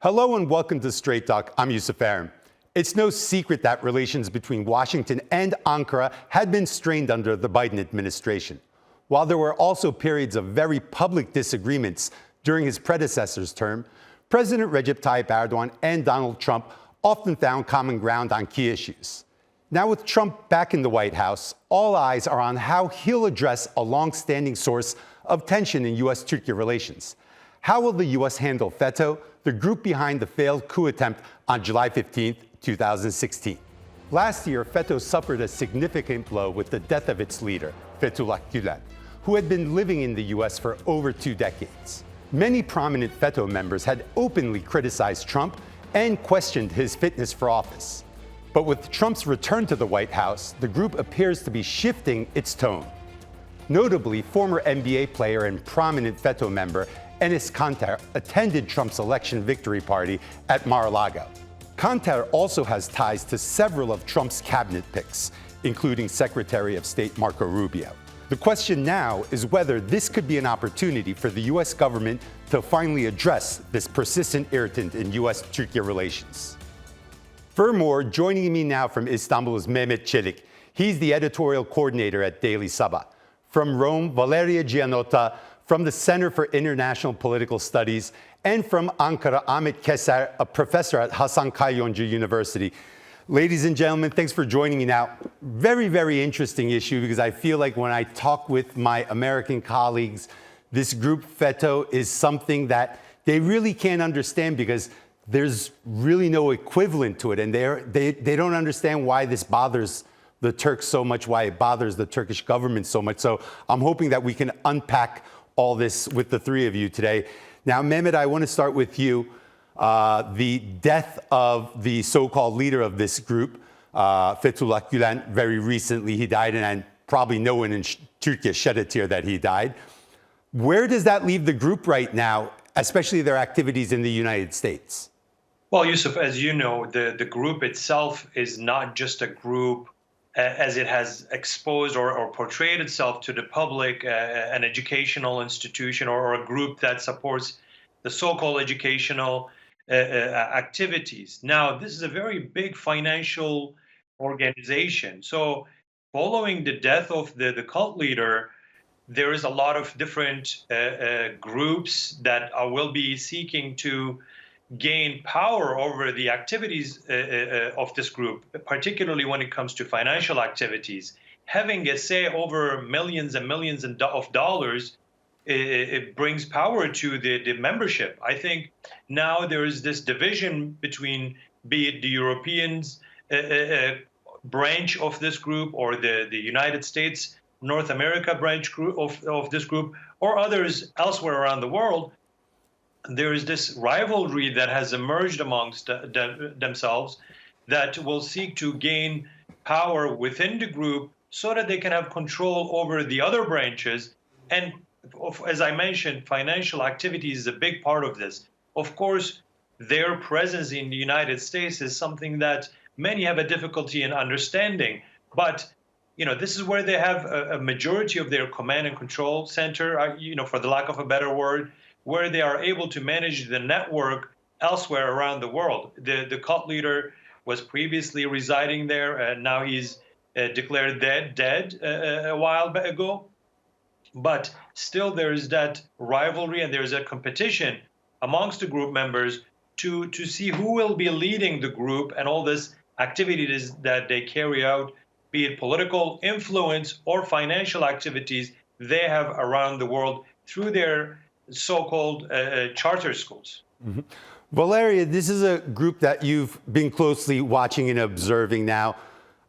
Hello and welcome to Straight Talk. I'm Yusuf Aram. It's no secret that relations between Washington and Ankara had been strained under the Biden administration. While there were also periods of very public disagreements during his predecessor's term, President Recep Tayyip Erdogan and Donald Trump often found common ground on key issues. Now with Trump back in the White House, all eyes are on how he'll address a long-standing source of tension in US-Türkiye relations. How will the U.S. handle FETO, the group behind the failed coup attempt on July 15, 2016? Last year, FETO suffered a significant blow with the death of its leader, Fetullah Gulen, who had been living in the U.S. for over 2 decades. Many prominent FETO members had openly criticized Trump and questioned his fitness for office. But with Trump's return to the White House, the group appears to be shifting its tone. Notably, former NBA player and prominent FETO member Enes Kanter attended Trump's election victory party at Mar-a-Lago. Kanter also has ties to several of Trump's cabinet picks, including Secretary of State Marco Rubio. The question now is whether this could be an opportunity for the U.S. government to finally address this persistent irritant in U.S.-Türkiye relations. For more, joining me now from Istanbul is Mehmet Çelik. He's the editorial coordinator at Daily Sabah. From Rome, Valeria Gianotta, from the Center for International Political Studies, and from Ankara, Ahmet Keser, a professor at Hasan Kalyoncu University. Ladies and gentlemen, thanks for joining me now. Very, very interesting issue, because I feel like when I talk with my American colleagues, this group FETO is something that they really can't understand, because there's really no equivalent to it, and they don't understand why this bothers the Turks so much, why it bothers the Turkish government so much. So I'm hoping that we can unpack all this with the three of you today. Now, Mehmet, I want to start with you. The death of the so-called leader of this group, Fetullah Gulen, very recently he died, and probably no one in Turkey shed a tear that he died. Where does that leave the group right now, especially their activities in the United States? Well, Yusuf, as you know, the group itself is not just a group as it has exposed or portrayed itself to the public, an educational institution or a group that supports the so-called educational activities. Now, this is a very big financial organization. So following the death of the cult leader, there is a lot of different groups that will be seeking to gain power over the activities of this group, particularly when it comes to financial activities. Having a say over millions and millions of dollars, it brings power to the membership. I think now there is this division between, be it the Europeans branch of this group or the United States, North America branch group of this group, or others elsewhere around the world. There is this rivalry that has emerged amongst themselves that will seek to gain power within the group so that they can have control over the other branches. And as I mentioned, financial activity is a big part of this. Of course, their presence in the United States is something that many have a difficulty in understanding. But this is where they have a majority of their command and control center, for the lack of a better word, where they are able to manage the network elsewhere around the world. The cult leader was previously residing there, and now he's declared dead a while ago. But still there is that rivalry and there is a competition amongst the group members to see who will be leading the group and all this activities that they carry out, be it political influence or financial activities they have around the world through their so-called charter schools. Mm-hmm. Valeria, this is a group that you've been closely watching and observing now.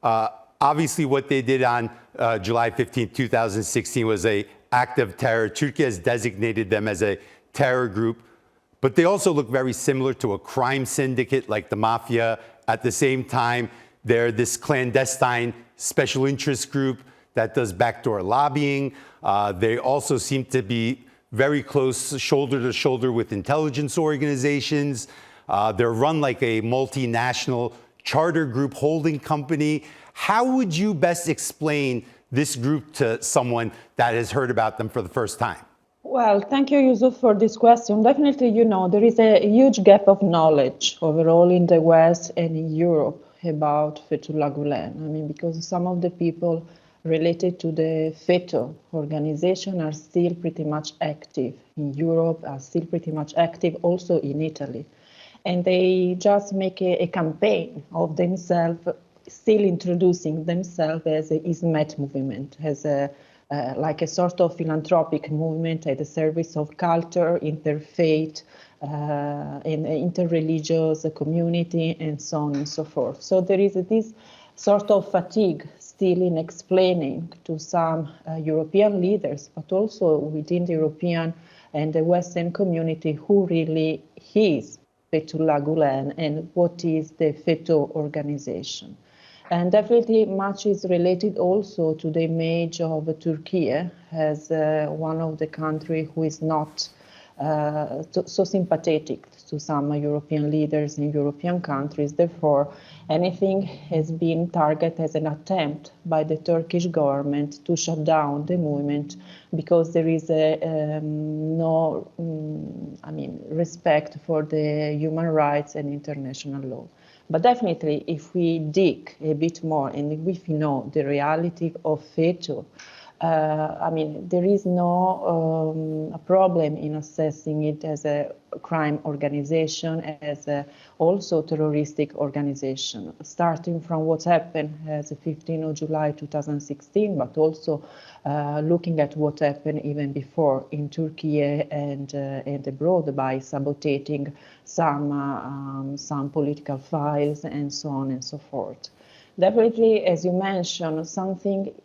Obviously, what they did on July 15, 2016 was an act of terror. Turkey has designated them as a terror group, but they also look very similar to a crime syndicate like the mafia. At the same time, they're this clandestine special interest group that does backdoor lobbying. They also seem to be very close, shoulder to shoulder with intelligence organizations. They're run like a multinational charter group holding company. How would you best explain this group to someone that has heard about them for the first time? Well, thank you, Yusuf, for this question. Definitely, there is a huge gap of knowledge overall in the West and in Europe about Fetullah Gulen. I mean, because some of the people related to the FETO organization are still pretty much active in Europe, are still pretty much active also in Italy. And they just make a campaign of themselves, still introducing themselves as a Ismet movement, as like a sort of philanthropic movement at the service of culture, interfaith, interreligious community, and so on and so forth. So there is this sort of fatigue still in explaining to some European leaders, but also within the European and the Western community, who really is Fetullah Gulen and what is the FETO organization. And definitely much is related also to the image of Turkey as one of the countries who is not so sympathetic to some European leaders in European countries. Therefore, anything has been targeted as an attempt by the Turkish government to shut down the movement because there is no respect for the human rights and international law. But definitely, if we dig a bit more and if we know the reality of FETO, there is no problem in assessing it as a crime organization, as a also terroristic organization, starting from what happened as 15 of July 2016, but also looking at what happened even before in Turkey and abroad by sabotaging some political files and so on and so forth. Definitely, as you mentioned,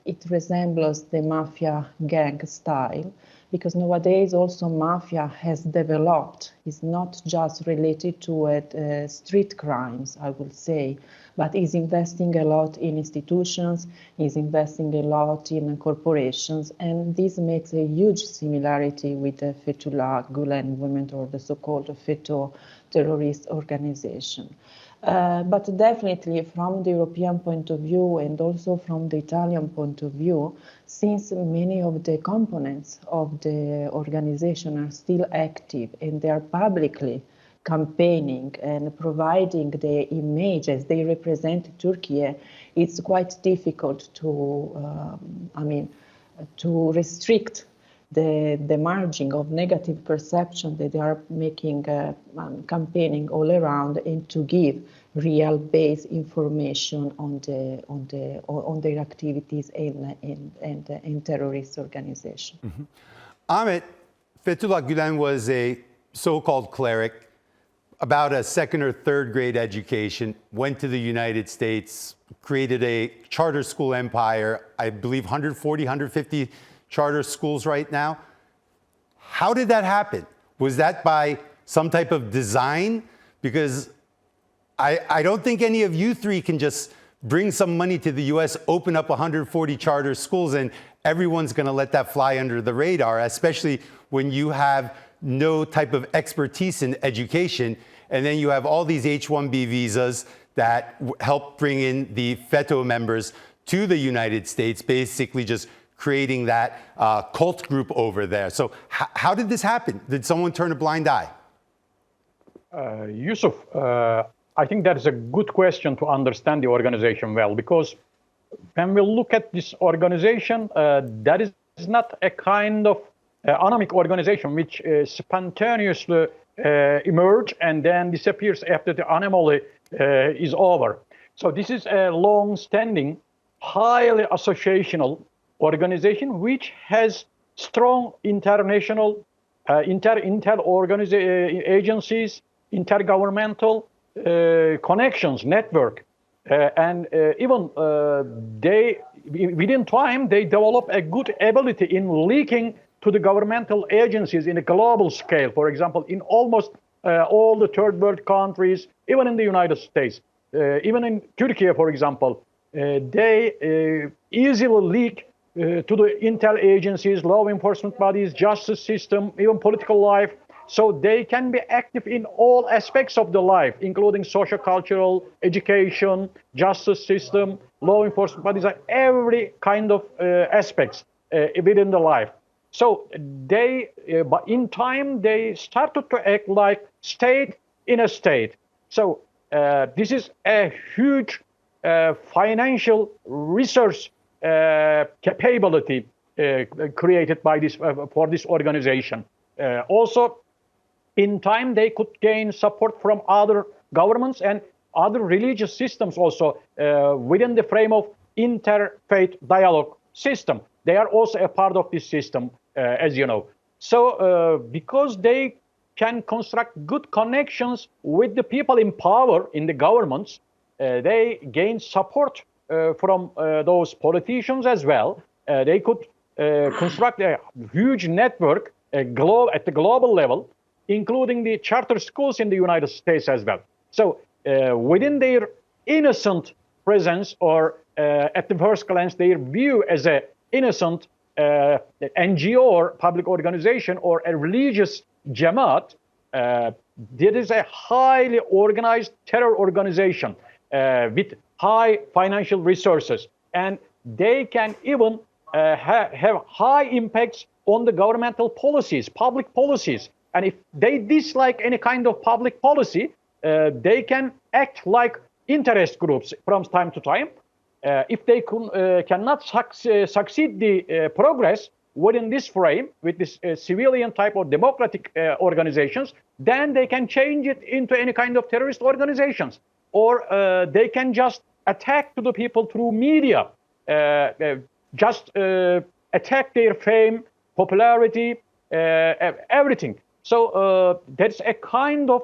it resembles the mafia gang style, because nowadays also mafia has developed. It's not just related to street crimes, I would say, but is investing a lot in institutions, is investing a lot in corporations, and this makes a huge similarity with the Fetullah Gulen movement, or the so-called FETO terrorist organization. But definitely from the European point of view and also from the Italian point of view, since many of the components of the organization are still active and they are publicly campaigning and providing the image as they represent Turkey, it's quite difficult to restrict the margin of negative perception that they are making, campaigning all around, and to give real base information on their activities in terrorist organization. Mm-hmm. Ahmet, Fetullah Gulen was a so-called cleric, about a second or third grade education, went to the United States, created a charter school empire, I believe 140, 150 charter schools right now. How did that happen? Was that by some type of design? Because I don't think any of you three can just bring some money to the US, open up 140 charter schools, and everyone's going to let that fly under the radar, especially when you have no type of expertise in education, and then you have all these H-1B visas that help bring in the FETO members to the United States, basically just creating that cult group over there. So how did this happen? Did someone turn a blind eye? Yusuf, I think that is a good question to understand the organization well, because when we look at this organization, that is not a kind of anarchic organization which spontaneously emerge and then disappears after the anomaly is over. So this is a long-standing, highly associational organization which has strong international agencies, intergovernmental connections, network, and even within time they develop a good ability in leaking to the governmental agencies in a global scale. For example, in almost all the third world countries, even in the United States, even in Turkey, for example, they easily leak to the intel agencies, law enforcement bodies, justice system, even political life. So they can be active in all aspects of the life, including social, cultural, education, justice system, law enforcement bodies, every kind of aspects within the life. So they, but in time, they started to act like state in a state. So this is a huge financial resource capability created by this for this organization. Also, in time, they could gain support from other governments and other religious systems also within the frame of interfaith dialogue system. They are also a part of this system, as you know. So because they can construct good connections with the people in power in the governments, they gain support from those politicians as well. They could construct a huge network at the global level, including the charter schools in the United States as well. So within their innocent presence, or at the first glance, their view as an innocent NGO or public organization or a religious Jamaat, there is a highly organized terror organization with high financial resources. And they can even have high impacts on the governmental policies, public policies. And if they dislike any kind of public policy, they can act like interest groups from time to time. If they cannot succeed the progress within this frame, with this civilian type of democratic organizations, then they can change it into any kind of terrorist organizations. Or they can just attack to the people through media, just attack their fame, popularity, everything. So that's a kind of,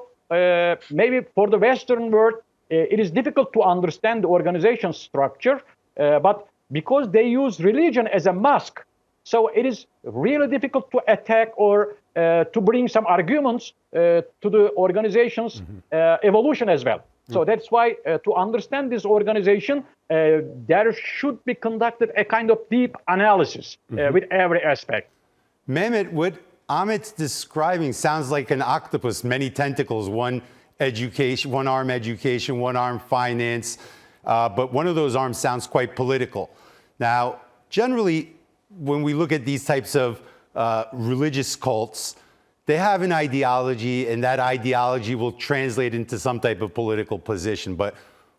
maybe for the Western world, it is difficult to understand the organization structure, but because they use religion as a mask, so it is really difficult to attack or to bring some arguments to the organization's evolution as well. So that's why to understand this organization, there should be conducted a kind of deep analysis with every aspect. Mehmet, what Ahmet's describing sounds like an octopus, many tentacles, one education, one arm education, one arm finance, but one of those arms sounds quite political. Now, generally, when we look at these types of religious cults, they have an ideology, and that ideology will translate into some type of political position. But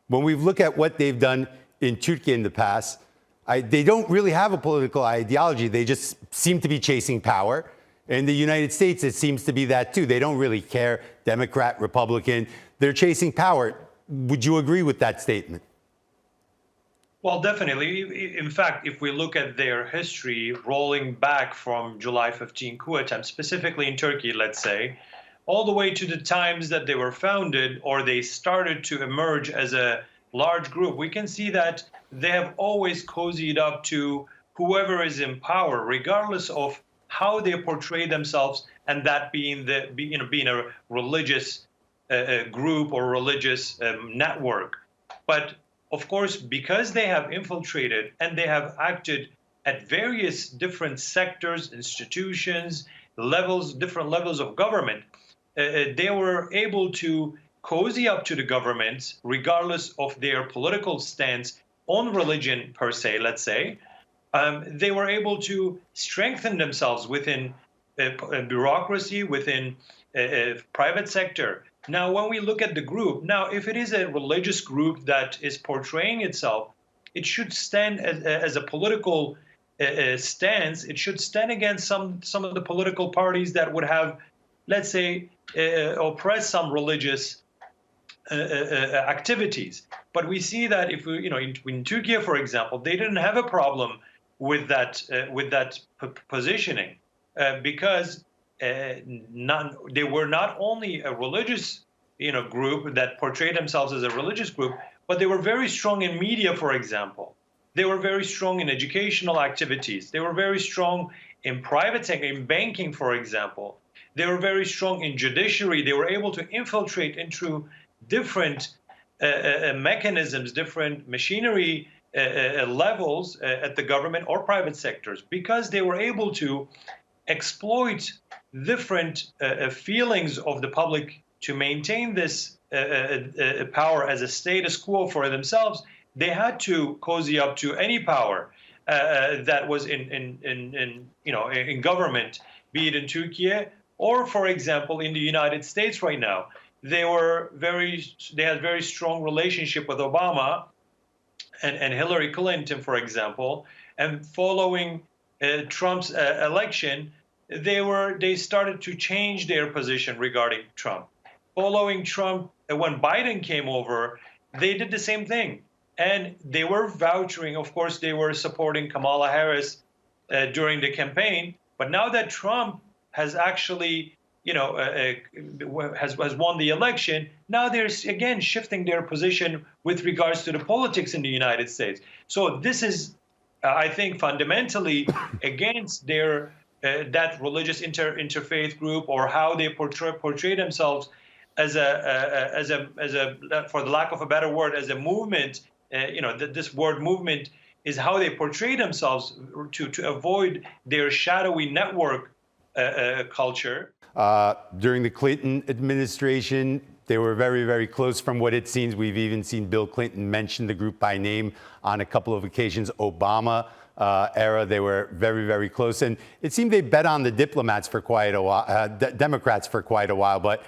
when we look at what they've done in Turkey in the past, they don't really have a political ideology. They just seem to be chasing power. In the United States, it seems to be that too. They don't really care, Democrat, Republican. They're chasing power. Would you agree with that statement? Well, definitely. In fact, if we look at their history rolling back from July 15 coup attempt, specifically in Turkey, let's say, all the way to the times that they were founded or they started to emerge as a large group, we can see that they have always cozied up to whoever is in power, regardless of how they portray themselves, and that being being a religious group or religious network. But of course, because they have infiltrated and they have acted at various different sectors, institutions, levels, different levels of government, they were able to cozy up to the governments, regardless of their political stance on religion per se, let's say. They were able to strengthen themselves within bureaucracy, within private sector. Now, when we look at the group, now, if it is a religious group that is portraying itself, it should stand as a political stance. It should stand against some of the political parties that would have, let's say, oppressed some religious activities. But we see that if we, in Turkey, for example, they didn't have a problem with that positioning because they were not only a religious group that portrayed themselves as a religious group, but they were very strong in media, for example. They were very strong in educational activities. They were very strong in private sector, in banking, for example. They were very strong in judiciary. They were able to infiltrate into different mechanisms, different machinery levels at the government or private sectors, because they were able to exploit different feelings of the public to maintain this power as a status quo for themselves. They had to cozy up to any power. that was in government, be it in Turkey or, for example, in the United States right now. They had very strong relationship with Obama and Hillary Clinton, for example, and following Trump's election, they started to change their position regarding Trump. Following Trump, when Biden came over, they did the same thing. And they were vouchering, of course, they were supporting Kamala Harris during the campaign. But now that Trump has actually, has won the election, now they're again shifting their position with regards to the politics in the United States. So this is, I think, fundamentally against their that religious interfaith group, or how they portray themselves as a, for the lack of a better word, as a movement. This word movement is how they portray themselves to avoid their shadowy network culture. During the Clinton administration, they were very, very close from what it seems. We've even seen Bill Clinton mention the group by name on a couple of occasions. Obama era, they were very, very close. And it seemed they bet on the diplomats for quite a while, Democrats for quite a while. But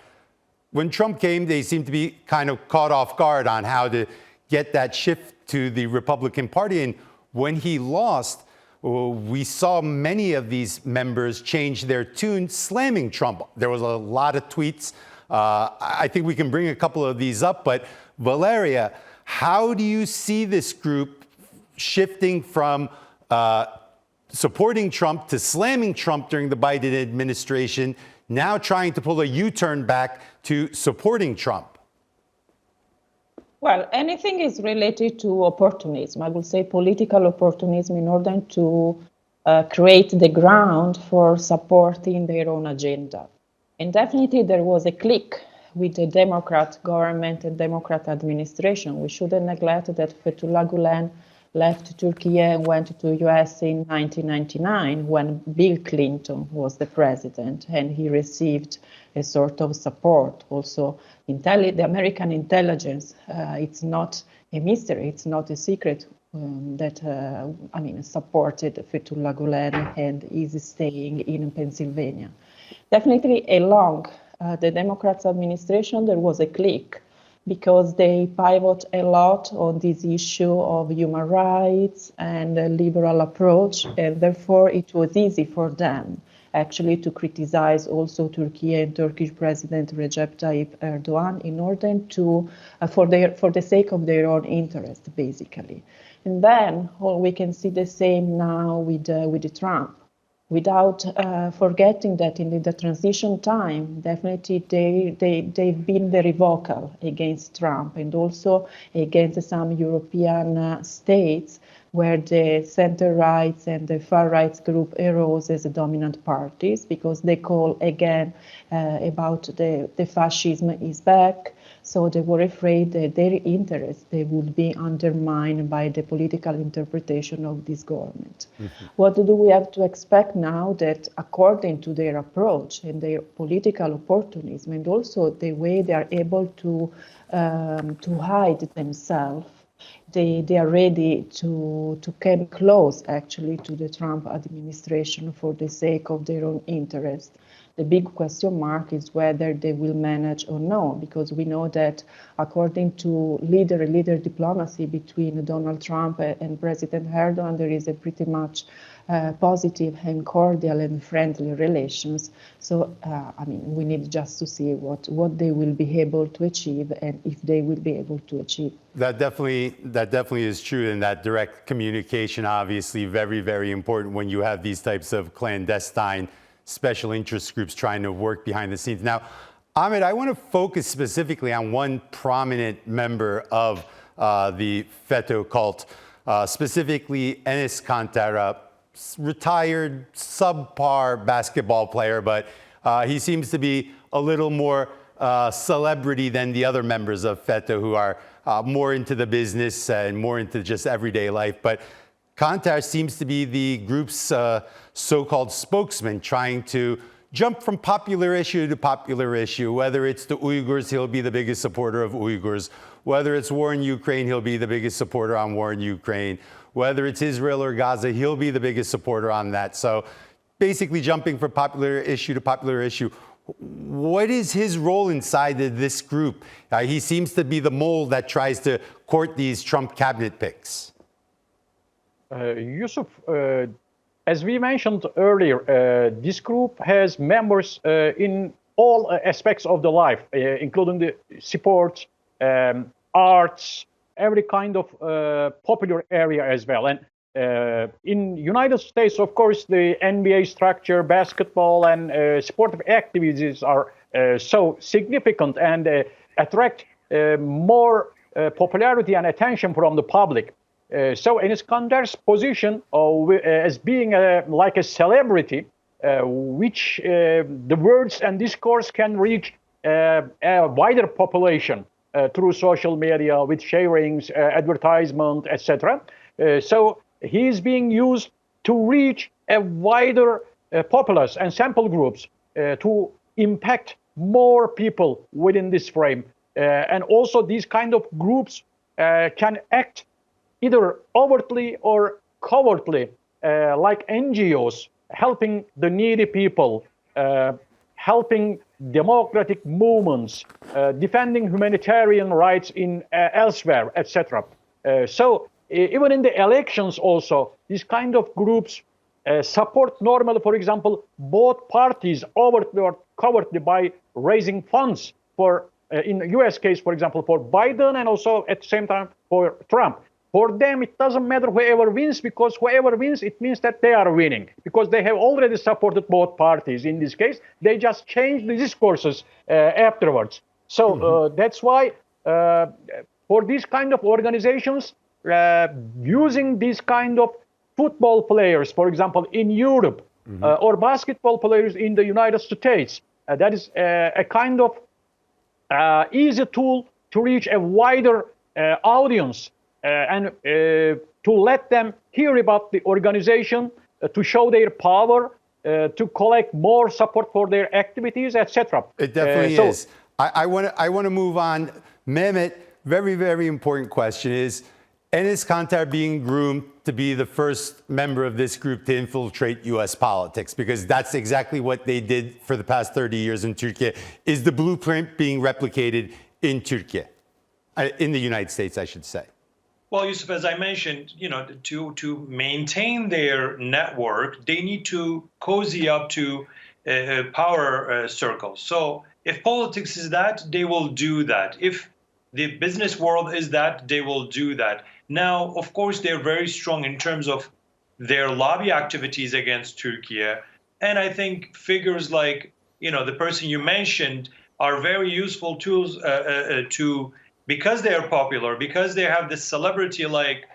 when Trump came, they seemed to be kind of caught off guard on how to get that shift to the Republican Party. And when he lost, we saw many of these members change their tune, slamming Trump. There was a lot of tweets. I think we can bring a couple of these up. But Valeria, how do you see this group shifting from supporting Trump to slamming Trump during the Biden administration, now trying to pull a U-turn back to supporting Trump? Well, anything is related to opportunism. I would say political opportunism, in order to create the ground for supporting their own agenda. And definitely there was a click with the Democrat government and Democrat administration. We shouldn't neglect that Fetullah Gulen left Turkey and went to US in 1999 when Bill Clinton was the president, and he received a sort of support. Also, the American intelligence, it's not a mystery, it's not a secret that supported Fetullah Gulen and is staying in Pennsylvania. Definitely along the Democrats' administration, there was a click, because they pivot a lot on this issue of human rights and a liberal approach, and therefore it was easy for them actually to criticize also Turkey and Turkish President Recep Tayyip Erdogan in order to, for the sake of their own interest, basically. And then we can see the same now with Trump. Without forgetting that in the transition time, definitely they've been very vocal against Trump, and also against some European states where the center rights and the far rights group arose as dominant parties, because they call again about the fascism is back. So they were afraid that their interests, they would be undermined by the political interpretation of this government. Mm-hmm. What do we have to expect now? That according to their approach and their political opportunism, and also the way they are able to hide themselves, they are ready to come close actually to the Trump administration for the sake of their own interest. The big question mark is whether they will manage or no, because we know that according to leader diplomacy between Donald Trump and President Erdogan, there is a pretty much positive and cordial and friendly relations. So, we need just to see what they will be able to achieve, and if they will be able to achieve. That definitely is true, and that direct communication, obviously, very, very important when you have these types of clandestine special interest groups trying to work behind the scenes. Now, Ahmed, I want to focus specifically on one prominent member of the FETO cult, specifically Enes Kanter, a retired subpar basketball player, but he seems to be a little more celebrity than the other members of FETO, who are more into the business and more into just everyday life. But Kanter seems to be the group's so-called spokesman, trying to jump from popular issue to popular issue. Whether it's the Uyghurs, he'll be the biggest supporter of Uyghurs. Whether it's war in Ukraine, he'll be the biggest supporter on war in Ukraine. Whether it's Israel or Gaza, he'll be the biggest supporter on that. So basically jumping from popular issue to popular issue. What is his role inside of this group? He seems to be the mole that tries to court these Trump cabinet picks. Yusuf, as we mentioned earlier, this group has members in all aspects of the life, including the sports, arts, every kind of popular area as well. And in United States, of course, the NBA structure, basketball, and sportive activities are so significant and attract more popularity and attention from the public. So Enes Kanter's position as being like a celebrity, which the words and discourse can reach a wider population through social media with sharings, advertisement, etc. So he is being used to reach a wider populace and sample groups to impact more people within this frame. And also these kind of groups can act either overtly or covertly, like NGOs, helping the needy people, helping democratic movements, defending humanitarian rights in elsewhere, etc. So even in the elections also, these kind of groups support normally, for example, both parties overtly or covertly by raising funds for, in the US case, for example, for Biden and also at the same time for Trump. For them, it doesn't matter whoever wins, because whoever wins, it means that they are winning, because they have already supported both parties. In this case, they just change the discourses afterwards. So that's why for these kind of organizations, using these kind of football players, for example, in Europe, or basketball players in the United States, that is a kind of easy tool to reach a wider audience. And to let them hear about the organization, to show their power, to collect more support for their activities, etc. It definitely is. I want to move on. Mehmet, very, very important question is, Enes Kanter being groomed to be the first member of this group to infiltrate U.S. politics, because that's exactly what they did for the past 30 years in Turkey. Is the blueprint being replicated in Turkey, in the United States, I should say? Well, Yusuf, as I mentioned, to maintain their network, they need to cozy up to power circles. So if politics is that, they will do that. If the business world is that, they will do that. Now, of course, they're very strong in terms of their lobby activities against Turkey. And I think figures like, the person you mentioned are very useful tools because they are popular, because they have this celebrity-like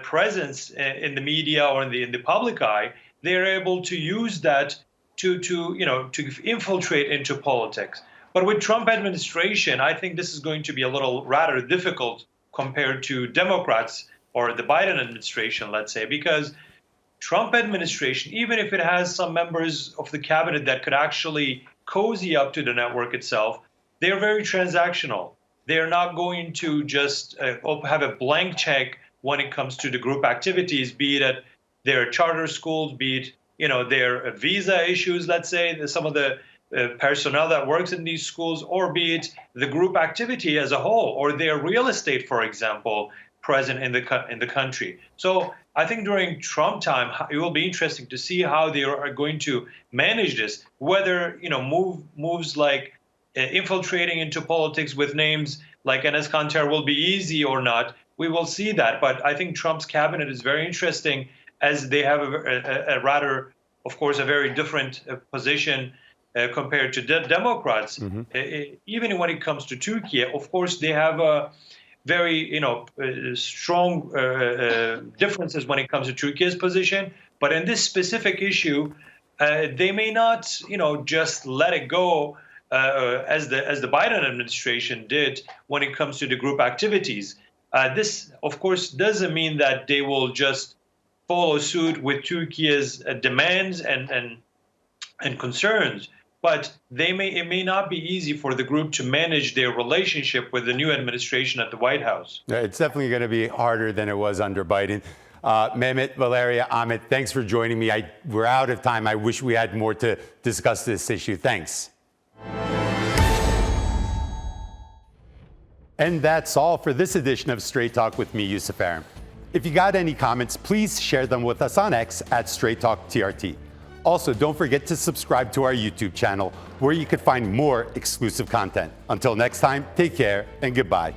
presence in the media or in the public eye, they're able to use that to infiltrate into politics. But with Trump administration, I think this is going to be a little rather difficult compared to Democrats or the Biden administration, let's say, because Trump administration, even if it has some members of the cabinet that could actually cozy up to the network itself, they're very transactional. They're not going to just have a blank check when it comes to the group activities, be it at their charter schools, be it their visa issues, let's say, some of the personnel that works in these schools, or be it the group activity as a whole, or their real estate, for example, present in the country. So I think during Trump time, it will be interesting to see how they are going to manage this, whether moves like infiltrating into politics with names like Enes Kanter will be easy or not. We will see that. But I think Trump's cabinet is very interesting, as they have a rather, of course, a very different position compared to Democrats. Even when it comes to Turkey, of course, they have a very strong differences when it comes to Turkey's position. But in this specific issue, they may not just let it go as the Biden administration did when it comes to the group activities. This, of course, doesn't mean that they will just follow suit with Turkey's demands and and concerns. But it may not be easy for the group to manage their relationship with the new administration at the White House. It's definitely going to be harder than it was under Biden. Mehmet, Valeria, Ahmet, thanks for joining me. We're out of time. I wish we had more to discuss this issue. Thanks. And that's all for this edition of Straight Talk with me, Yusuf Aram. If you got any comments, please share them with us on X at Straight Talk TRT. Also, don't forget to subscribe to our YouTube channel, where you can find more exclusive content. Until next time, take care and goodbye.